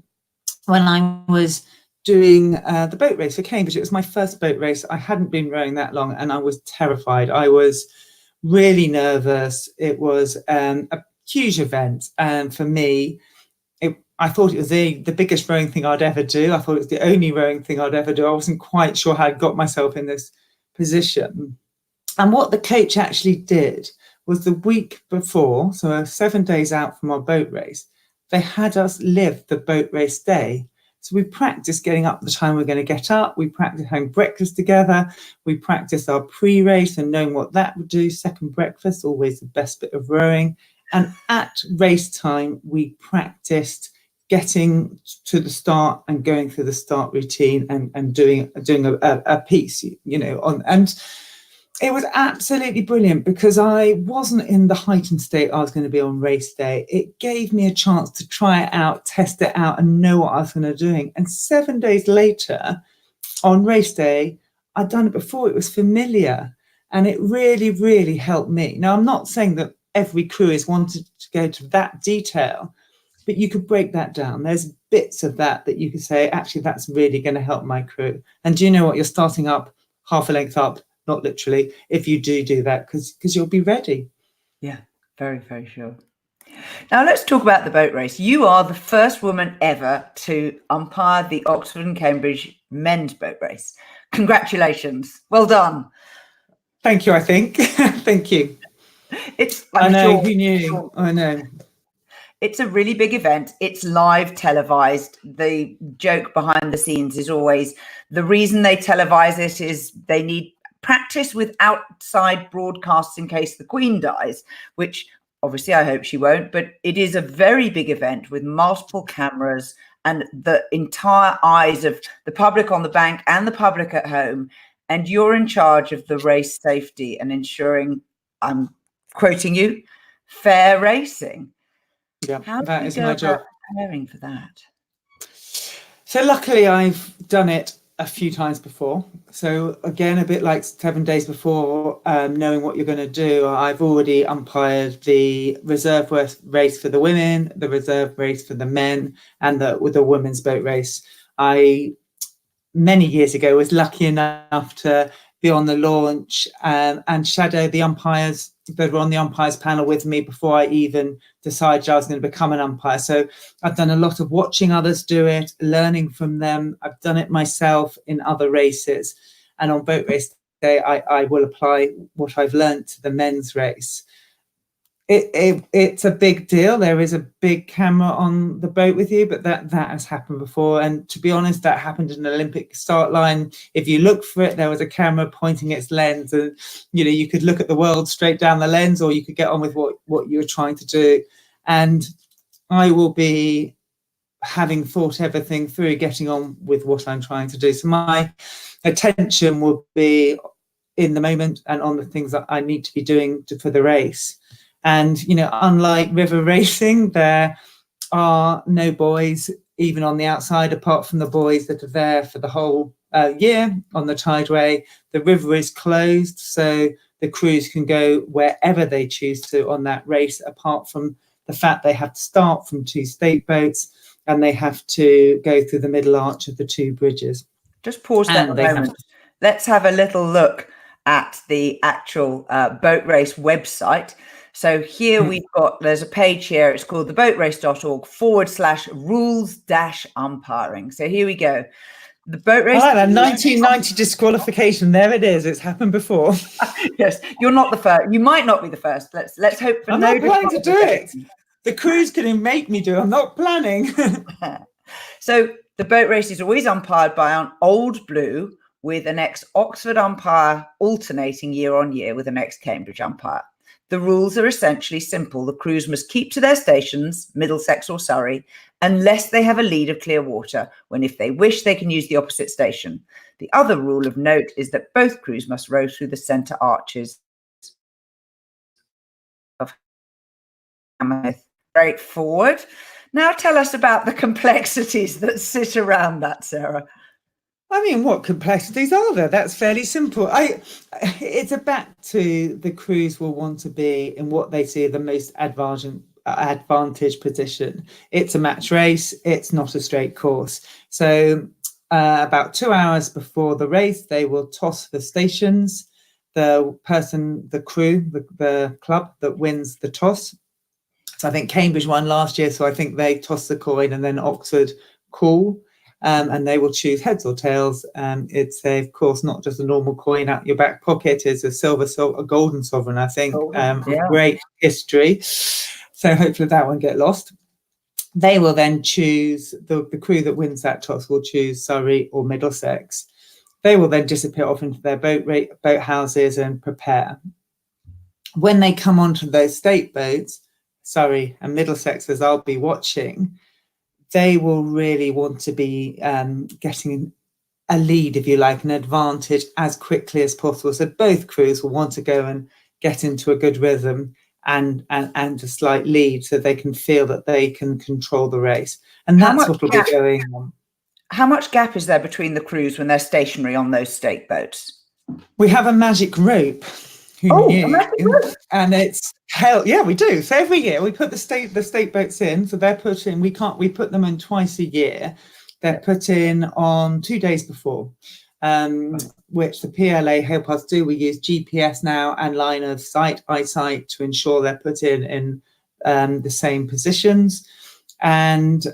when I was doing the boat race for Cambridge. It was my first boat race. I hadn't been rowing that long and I was terrified. I was really nervous. It was a huge event. And for me, I thought it was the biggest rowing thing I'd ever do. I thought it was the only rowing thing I'd ever do. I wasn't quite sure how I'd got myself in this position. And what the coach actually did was, the week before, so 7 days out from our boat race, they had us live the boat race day. So we practiced getting up the time we're going to get up. We practiced having breakfast together. We practiced our pre-race and knowing what that would do. Second breakfast, always the best bit of rowing. And at race time, we practiced getting to the start and going through the start routine and doing a piece, and it was absolutely brilliant, because I wasn't in the heightened state I was going to be on race day. It gave me a chance to try it out, test it out, and know what I was going to do. And 7 days later, on race day, I'd done it before. It was familiar, and it really, really helped me. Now, I'm not saying that every crew is wanted to go to that detail, but you could break that down. There's bits of that you could say, actually, that's really going to help my crew. And do you know what? You're starting up half a length up, not literally, if you do that, because you'll be ready. Yeah, very, very sure. Now let's talk about the boat race. You are the first woman ever to umpire the Oxford and Cambridge men's boat race. Congratulations. Well done. Thank you, I think. Thank you. I know, who knew? I know. It's a really big event. It's live televised. The joke behind the scenes is always, the reason they televise it is they need practice with outside broadcasts in case the Queen dies, which obviously I hope she won't, but it is a very big event with multiple cameras and the entire eyes of the public on the bank and the public at home. And you're in charge of the race safety and ensuring, I'm quoting you, fair racing. Yeah, How do that you is go my about job. preparing for that? So luckily I've done it a few times before. So again, a bit like 7 days before, knowing what you're going to do, I've already umpired the reserve race for the women, the reserve race for the men, and the women's boat race. I, many years ago, was lucky enough to be on the launch and shadow the umpires that were on the umpires panel with me before I even decided I was going to become an umpire. So I've done a lot of watching others do it, learning from them. I've done it myself in other races. And on boat race day, I will apply what I've learned to the men's race. It's a big deal. There is a big camera on the boat with you, but that has happened before. And to be honest, that happened in an Olympic start line. If you look for it, there was a camera pointing its lens, and you could look at the world straight down the lens, or you could get on with what you were trying to do. And I will be, having thought everything through, getting on with what I'm trying to do. So my attention will be in the moment and on the things that I need to be doing for the race. And, unlike river racing, there are no boys, even on the outside, apart from the boys that are there for the whole year on the tideway. The river is closed, so the crews can go wherever they choose to on that race, apart from the fact they have to start from 2 state boats and they have to go through the middle arch of the 2 bridges. Just pause there a moment. Let's have a little look at the actual boat race website. So here there's a page here. It's called theboatrace.org/rules-umpiring. So here we go. The boat race. Oh, that 1990 disqualification. There it is. It's happened before. Yes, you're not the first. You might not be the first. Let's hope for I'm no. not planning to do it. The crew's going to make me do it. I'm not planning. So the boat race is always umpired by an old blue with an ex-Oxford umpire alternating year on year with an ex-Cambridge umpire. The rules are essentially simple. The crews must keep to their stations, Middlesex or Surrey, unless they have a lead of clear water, when if they wish, they can use the opposite station. The other rule of note is that both crews must row through the centre arches of Hammersmith. Straightforward. Now tell us about the complexities that sit around that, Sarah. I mean, what complexities are there? That's fairly simple. It's back to the crews will want to be in what they see the most advantage position. It's a match race. It's not a straight course. So about 2 hours before the race, they will toss the stations. The crew, the club that wins the toss. So I think Cambridge won last year. So I think they toss the coin and then Oxford call. And they will choose heads or tails. It's of course not just a normal coin out your back pocket. It's a golden sovereign, I think. Great history. So hopefully that won't get lost. They will then choose the crew that wins that toss will choose Surrey or Middlesex. They will then disappear off into their boat houses and prepare. When they come onto those state boats, Surrey and Middlesex, as I'll be watching, they will really want to be getting a lead, if you like, an advantage as quickly as possible. So both crews will want to go and get into a good rhythm and a slight lead so they can feel that they can control the race. And that's what will be going on. How much gap is there between the crews when they're stationary on those state boats? We have a magic rope. A magic rope. And it's we do. So every year we put the state boats in. So they're put in. We put them in twice a year. They're put in on 2 days before, which the PLA help us do. We use GPS now and line of sight, eyesight, to ensure they're put in the same positions. And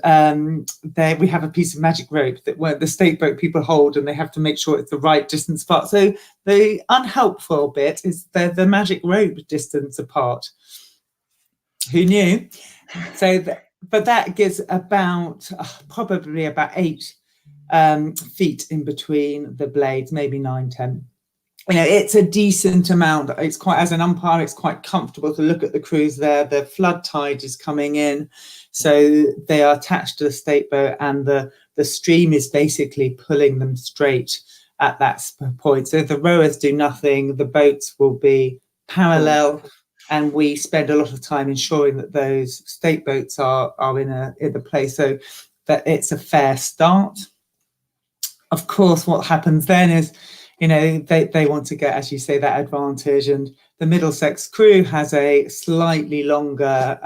we have a piece of magic rope where the state boat people hold, and they have to make sure it's the right distance apart. So the unhelpful bit is the magic rope distance apart. Who knew? But that gives probably about 8 feet in between the blades, maybe 9, 10. It's a decent amount. It's quite, as an umpire, it's quite comfortable to look at the crews there. The flood tide is coming in, so they are attached to the state boat, and the stream is basically pulling them straight at that point. So if the rowers do nothing, the boats will be parallel. and we spend a lot of time ensuring that those stake boats are in a place so that it's a fair start. Of course, what happens then is, they want to get, as you say, that advantage, and the Middlesex crew has a slightly longer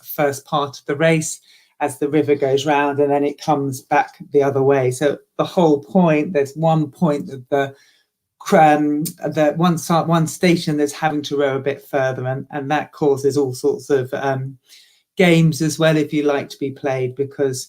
first part of the race as the river goes round, and then it comes back the other way. So the whole point, there's one point that the one station that's having to row a bit further, and that causes all sorts of games as well, if you like, to be played, because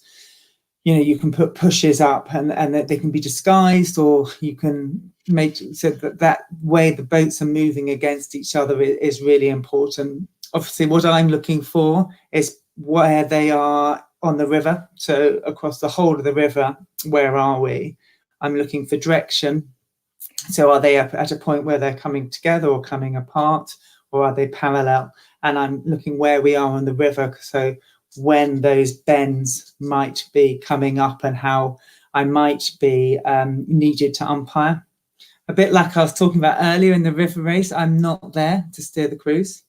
you can put pushes up and that they can be disguised, or you can make so that way the boats are moving against each other is really important. Obviously, what I'm looking for is where they are on the river. So across the whole of the river, where are we? I'm looking for direction. So are they at a point where they're coming together or coming apart, or are they parallel? And I'm looking where we are on the river, so when those bends might be coming up and how I might be needed to umpire. A bit like I was talking about earlier in the river race, I'm not there to steer the cruise.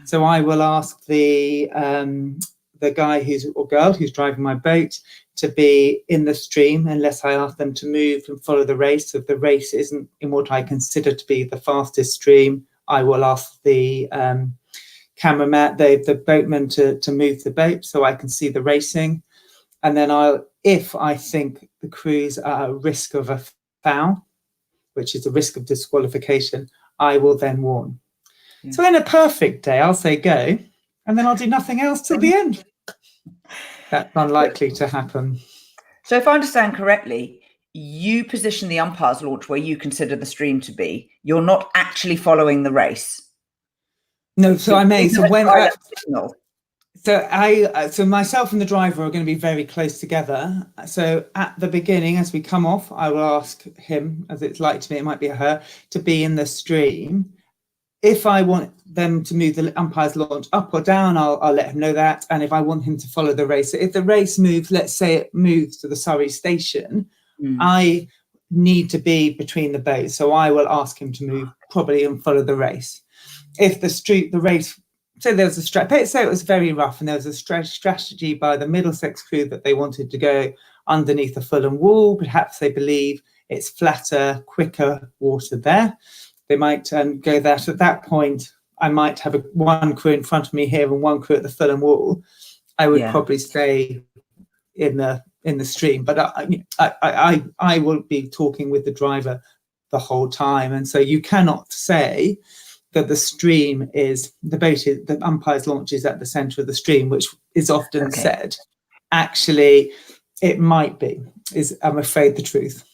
So I will ask the guy or girl who's driving my boat to be in the stream, unless I ask them to move and follow the race. So if the race isn't in what I consider to be the fastest stream, I will ask the cameraman, the boatman, to move the boat so I can see the racing. And then if I think the crews are at risk of a foul, which is a risk of disqualification, I will then warn. Yeah. So in a perfect day, I'll say go, and then I'll do nothing else till the end. That's unlikely to happen. So if I understand correctly, you position the umpire's launch where you consider the stream to be. You're not actually following the race. No, so I may. So when so myself and the driver are going to be very close together. So at the beginning, as we come off, I will ask him, as it's like to me, it might be her, to be in the stream. If I want them to move the umpire's launch up or down, I'll let him know that. And if I want him to follow the race, so if the race moves, let's say it moves to the Surrey station, I need to be between the boats. So I will ask him to move probably and follow the race. If the race, so there was say it was very rough, and there was a strategy by the Middlesex crew that they wanted to go underneath the Fulham wall. Perhaps they believe it's flatter, quicker water there. They might go there. So at that point, I might have one crew in front of me here and one crew at the Fulham wall. I would probably stay in the stream, but I will be talking with the driver the whole time, and so you cannot say that the stream is the umpire's launch is at the centre of the stream, which is often said. Actually, it might be, is I'm afraid the truth.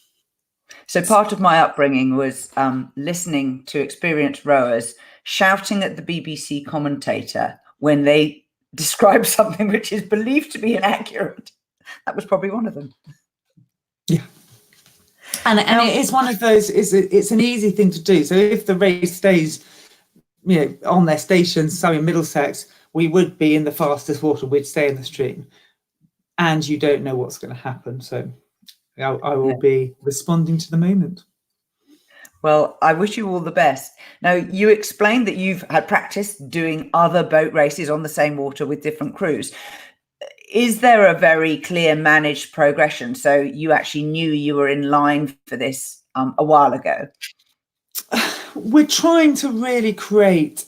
So part of my upbringing was listening to experienced rowers shouting at the BBC commentator when they describe something which is believed to be inaccurate. That was probably one of them. Yeah. And it is one of those, it's an easy thing to do. So if the race stays on their stations, so in Middlesex, we would be in the fastest water, we'd stay in the stream. And you don't know what's going to happen. So I will be responding to the moment. Well, I wish you all the best. Now, you explained that you've had practice doing other boat races on the same water with different crews. Is there a very clear managed progression? So you actually knew you were in line for this a while ago? We're trying to really create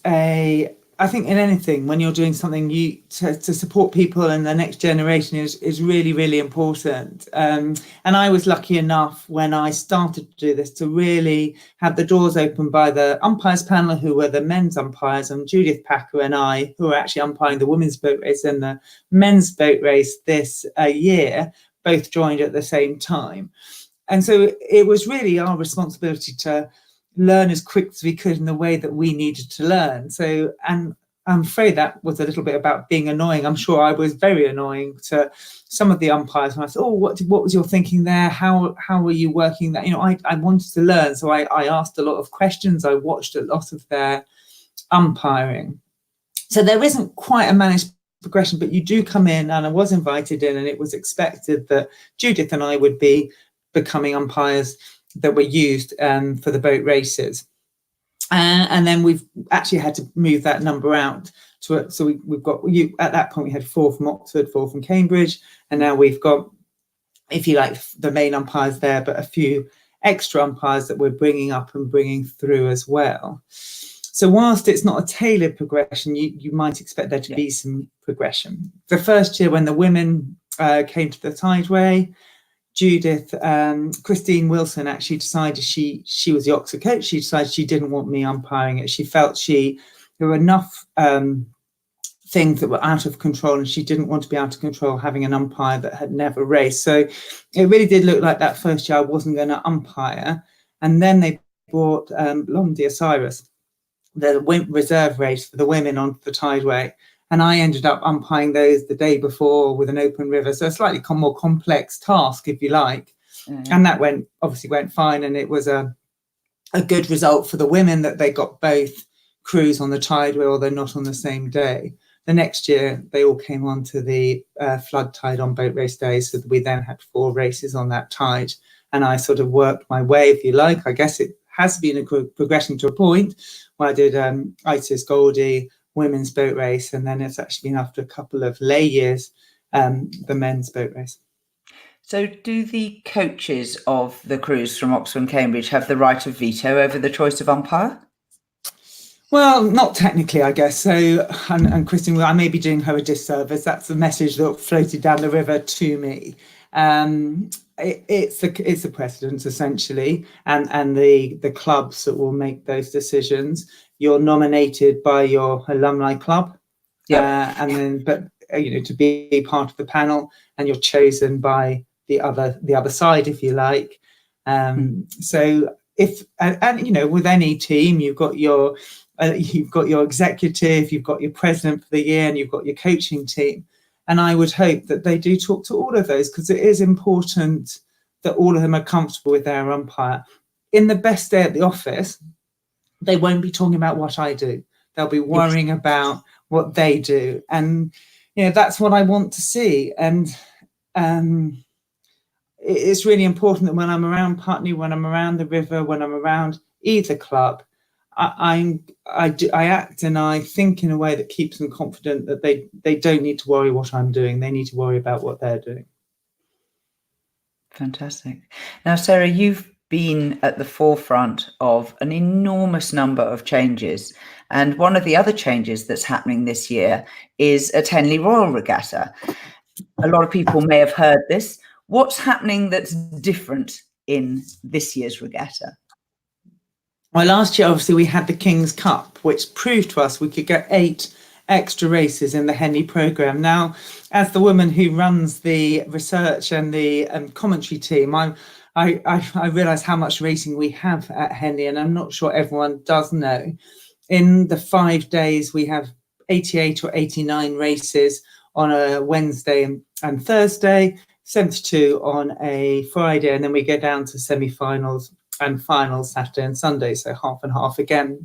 I think in anything, when you're doing something, to support people and the next generation is really, really important. And I was lucky enough when I started to do this to really have the doors open by the umpires panel, who were the men's umpires, and Judith Packer and I, who are actually umpiring the women's boat race and the men's boat race this year, both joined at the same time. And so it was really our responsibility to learn as quick as we could in the way that we needed to learn. So, and I'm afraid that was a little bit about being annoying. I'm sure I was very annoying to some of the umpires. And I said, "Oh, what was your thinking there? How were you working that?" I wanted to learn, so I asked a lot of questions. I watched a lot of their umpiring. So there isn't quite a managed progression, but you do come in, and I was invited in, and it was expected that Judith and I would be becoming umpires that were used for the boat races. And then we've actually had to move that number out to it. So we've got, at that point we had 4 from Oxford, 4 from Cambridge, and now we've got, if you like, the main umpires there, but a few extra umpires that we're bringing up and bringing through as well. So whilst it's not a tailored progression, you might expect there to be some progression. The first year when the women came to the Tideway, Judith, Christine Wilson actually decided she was the Oxford coach. She decided she didn't want me umpiring it. She felt there were enough things that were out of control, and she didn't want to be out of control having an umpire that had never raced. So it really did look like that first year I wasn't going to umpire. And then they brought Blondie Osiris, the reserve race for the women onto the Tideway. And I ended up umpiring those the day before with an open river. So a slightly more complex task, if you like. And that obviously went fine. And it was a good result for the women that they got both crews on the Tideway, although not on the same day. The next year, they all came onto the flood tide on boat race day. So we then had 4 races on that tide. And I sort of worked my way, if you like. I guess it has been a progression to a point where I did Isis Goldie, women's boat race, and then it's actually been after a couple of lay years, the men's boat race. So do the coaches of the crews from Oxford and Cambridge have the right of veto over the choice of umpire? Well, not technically, I guess. So, and Christine, I may be doing her a disservice. That's the message that floated down the river to me. It's the presidents essentially, and the clubs that will make those decisions. You're nominated by your alumni club, and then to be part of the panel, and you're chosen by the other side, if you like. So if with any team, you've got your executive, you've got your president for the year, and you've got your coaching team. And I would hope that they do talk to all of those, because it is important that all of them are comfortable with their umpire. In the best day at the office, they won't be talking about what I do. They'll be worrying about what they do. And, that's what I want to see. And it's really important that when I'm around Putney, when I'm around the river, when I'm around either club, I act and I think in a way that keeps them confident that they don't need to worry what I'm doing. They need to worry about what they're doing. Fantastic. Now, Sarah, you've been at the forefront of an enormous number of changes. And one of the other changes that's happening this year is at Henley Royal Regatta. A lot of people may have heard this. What's happening that's different in this year's regatta? Well, last year, obviously, we had the King's Cup, which proved to us we could get 8 extra races in the Henley programme. Now, as the woman who runs the research and the commentary team, I realise how much racing we have at Henley, and I'm not sure everyone does know. In the 5 days, we have 88 or 89 races on a Wednesday and Thursday, 72 on a Friday, and then we go down to semi-finals and finals Saturday and Sunday, so half and half again.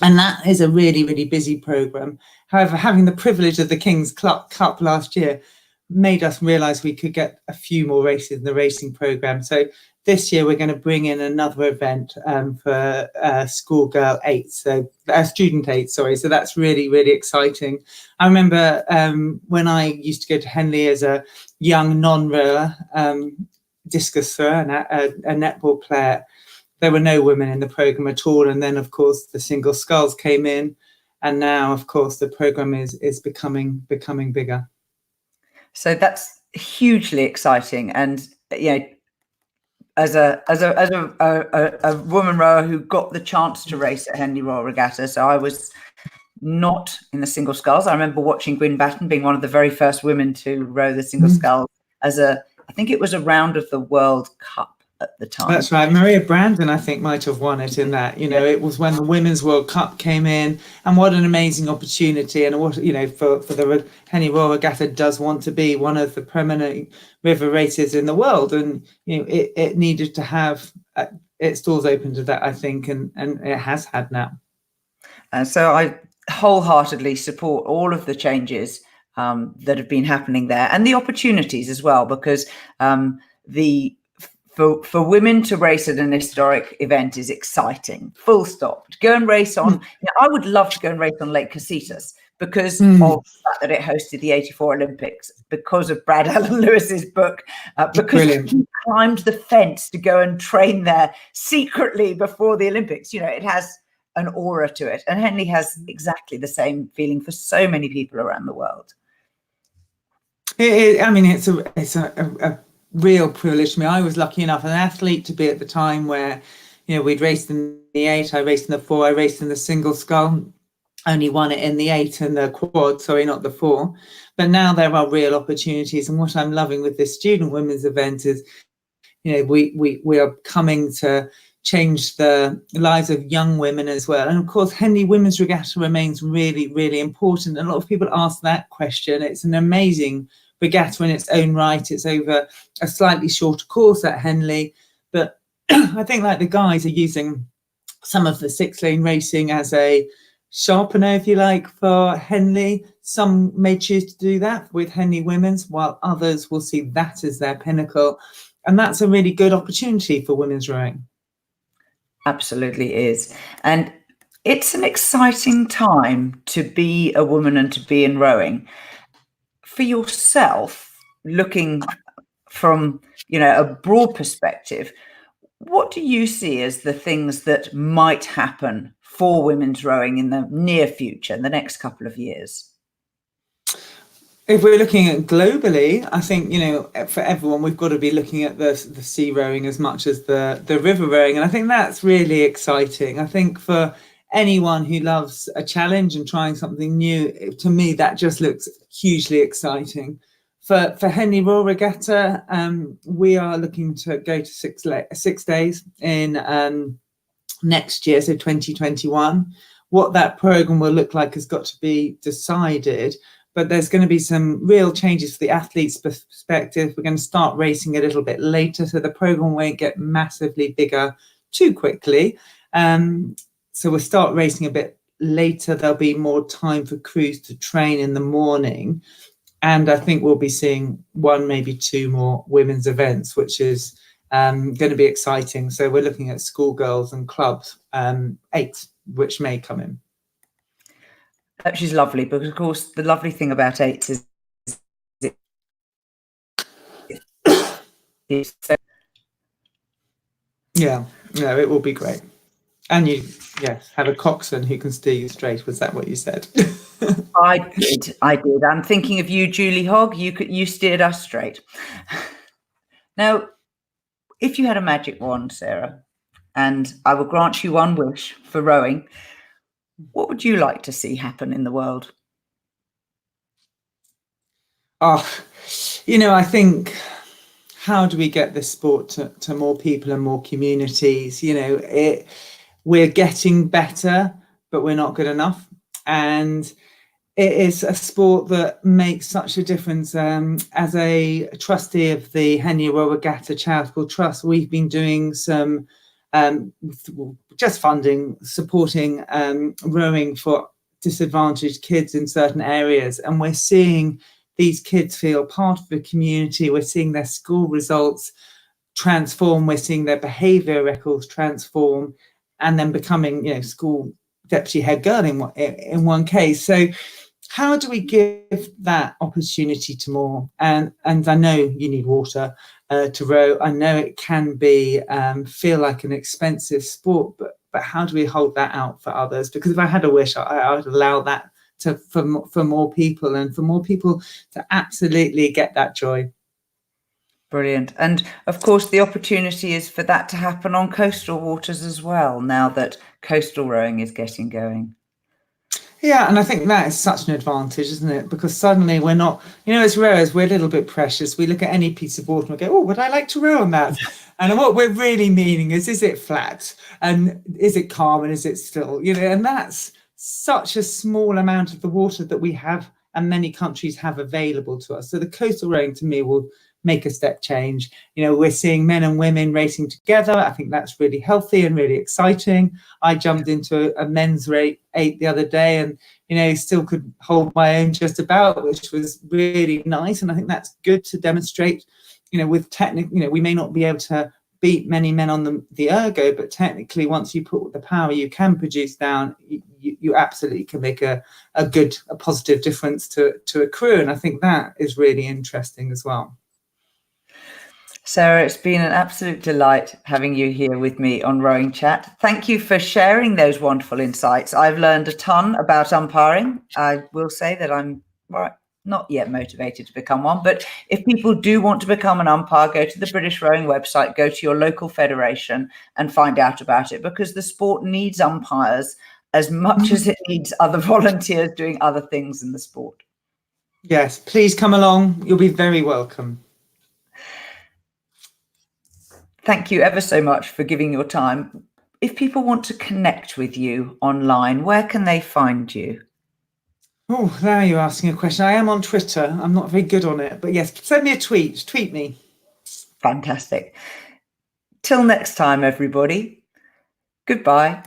And that is a really, really busy programme. However, having the privilege of the King's Cup last year made us realise we could get a few more races in the racing programme. So this year we're going to bring in another event for schoolgirl 8, so student 8, sorry. So that's really, really exciting. I remember when I used to go to Henley as a young non-rower, discus thrower and a netball player, there were no women in the programme at all. And then, of course, the single sculls came in. And now, of course, the programme is becoming bigger. So that's hugely exciting. And, as a woman rower who got the chance to race at Henley Royal Regatta, so I was not in the single sculls. I remember watching Gwyn Batten being one of the very first women to row the single sculls I think it was a round of the World Cup at the time. That's right. Maria Brandon, I think, might have won it in that. It was when the Women's World Cup came in, and what an amazing opportunity. And what, for the Henley Royal Regatta does want to be one of the preeminent river races in the world. And, it needed to have its doors open to that, I think, and it has had now. So I wholeheartedly support all of the changes that have been happening there, and the opportunities as well, because the For women to race at an historic event is exciting, full stop. To go and race on, I would love to go and race on Lake Casitas because of the fact that it hosted the '84 Olympics, because of Brad Allen Lewis's book, because he climbed the fence to go and train there secretly before the Olympics. It has an aura to it. And Henley has exactly the same feeling for so many people around the world. It's a real privilege to me. I was lucky enough, an athlete, to be at the time where, we'd raced in the 8, I raced in the 4, I raced in the single scull, only won it in the 8 and the quad, sorry, not the 4. But now there are real opportunities. And what I'm loving with this student women's event is, we are coming to change the lives of young women as well. And of course, Henley Women's Regatta remains really, really important. And a lot of people ask that question. It's an amazing regatta in its own right. It's over a slightly shorter course at Henley, but I think like the guys are using some of the 6-lane racing as a sharpener, if you like, for Henley. Some may choose to do that with Henley Women's, while others will see that as their pinnacle. And that's a really good opportunity for women's rowing. Absolutely is. And it's an exciting time to be a woman and to be in rowing. For yourself, looking from, a broad perspective, what do you see as the things that might happen for women's rowing in the near future, in the next couple of years? If we're looking at globally, I think, for everyone, we've got to be looking at the sea rowing as much as the river rowing. And I think that's really exciting. I think for anyone who loves a challenge and trying something new, to me, that just looks hugely exciting. For Henley Royal Regatta, we are looking to go to 6 days in next year, so 2021. What that program will look like has got to be decided, but there's going to be some real changes for the athletes' perspective. We're going to start racing a little bit later, so the program won't get massively bigger too quickly. So we'll start racing a bit later. There'll be more time for crews to train in the morning. And I think we'll be seeing 1, maybe 2 more women's events, which is going to be exciting. So we're looking at schoolgirls and clubs, 8, which may come in. Which is lovely, because of course the lovely thing about 8 is it will be great. And you, have a coxswain who can steer you straight. Was that what you said? I did. I'm thinking of you, Julie Hogg. You steered us straight. Now, if you had a magic wand, Sarah, and I will grant you one wish for rowing, what would you like to see happen in the world? I think, how do we get this sport to more people and more communities? We're getting better, but we're not good enough. And it is a sport that makes such a difference. As a trustee of the Henley Royal Regatta Charitable Trust, we've been doing some just funding, supporting rowing for disadvantaged kids in certain areas. And we're seeing these kids feel part of the community. We're seeing their school results transform. We're seeing their behaviour records transform, and then becoming, school deputy head girl in one case. So how do we give that opportunity to more? And I know you need water to row. I know it can be feel like an expensive sport, but how do we hold that out for others? Because if I had a wish, I would allow that for more people, and for more people to absolutely get that joy. Brilliant. And of course, the opportunity is for that to happen on coastal waters as well, now that coastal rowing is getting going. Yeah, and I think that is such an advantage, isn't it? Because suddenly we're not, as rowers, we're a little bit precious. We look at any piece of water and we go, oh, would I like to row on that? And what we're really meaning is it flat? And is it calm? And is it still? And that's such a small amount of the water that we have and many countries have available to us. So the coastal rowing, to me, will make a step change. We're seeing men and women racing together. I think that's really healthy and really exciting. I jumped into a men's race 8 the other day and, still could hold my own just about, which was really nice. And I think that's good to demonstrate, with technique, we may not be able to beat many men on the ergo, but technically once you put the power you can produce down, you absolutely can make a positive difference to a crew. And I think that is really interesting as well. Sarah, it's been an absolute delight having you here with me on Rowing Chat. Thank you for sharing those wonderful insights. I've learned a ton about umpiring. I will say that I'm not yet motivated to become one, but if people do want to become an umpire, go to the British Rowing website, go to your local federation and find out about it, because the sport needs umpires as much as it needs other volunteers doing other things in the sport. Yes, please come along. You'll be very welcome. Thank you ever so much for giving your time. If people want to connect with you online, where can they find you? Oh, now you're asking a question. I am on Twitter. I'm not very good on it, but yes, send me a tweet. Tweet me. Fantastic. Till next time, everybody. Goodbye.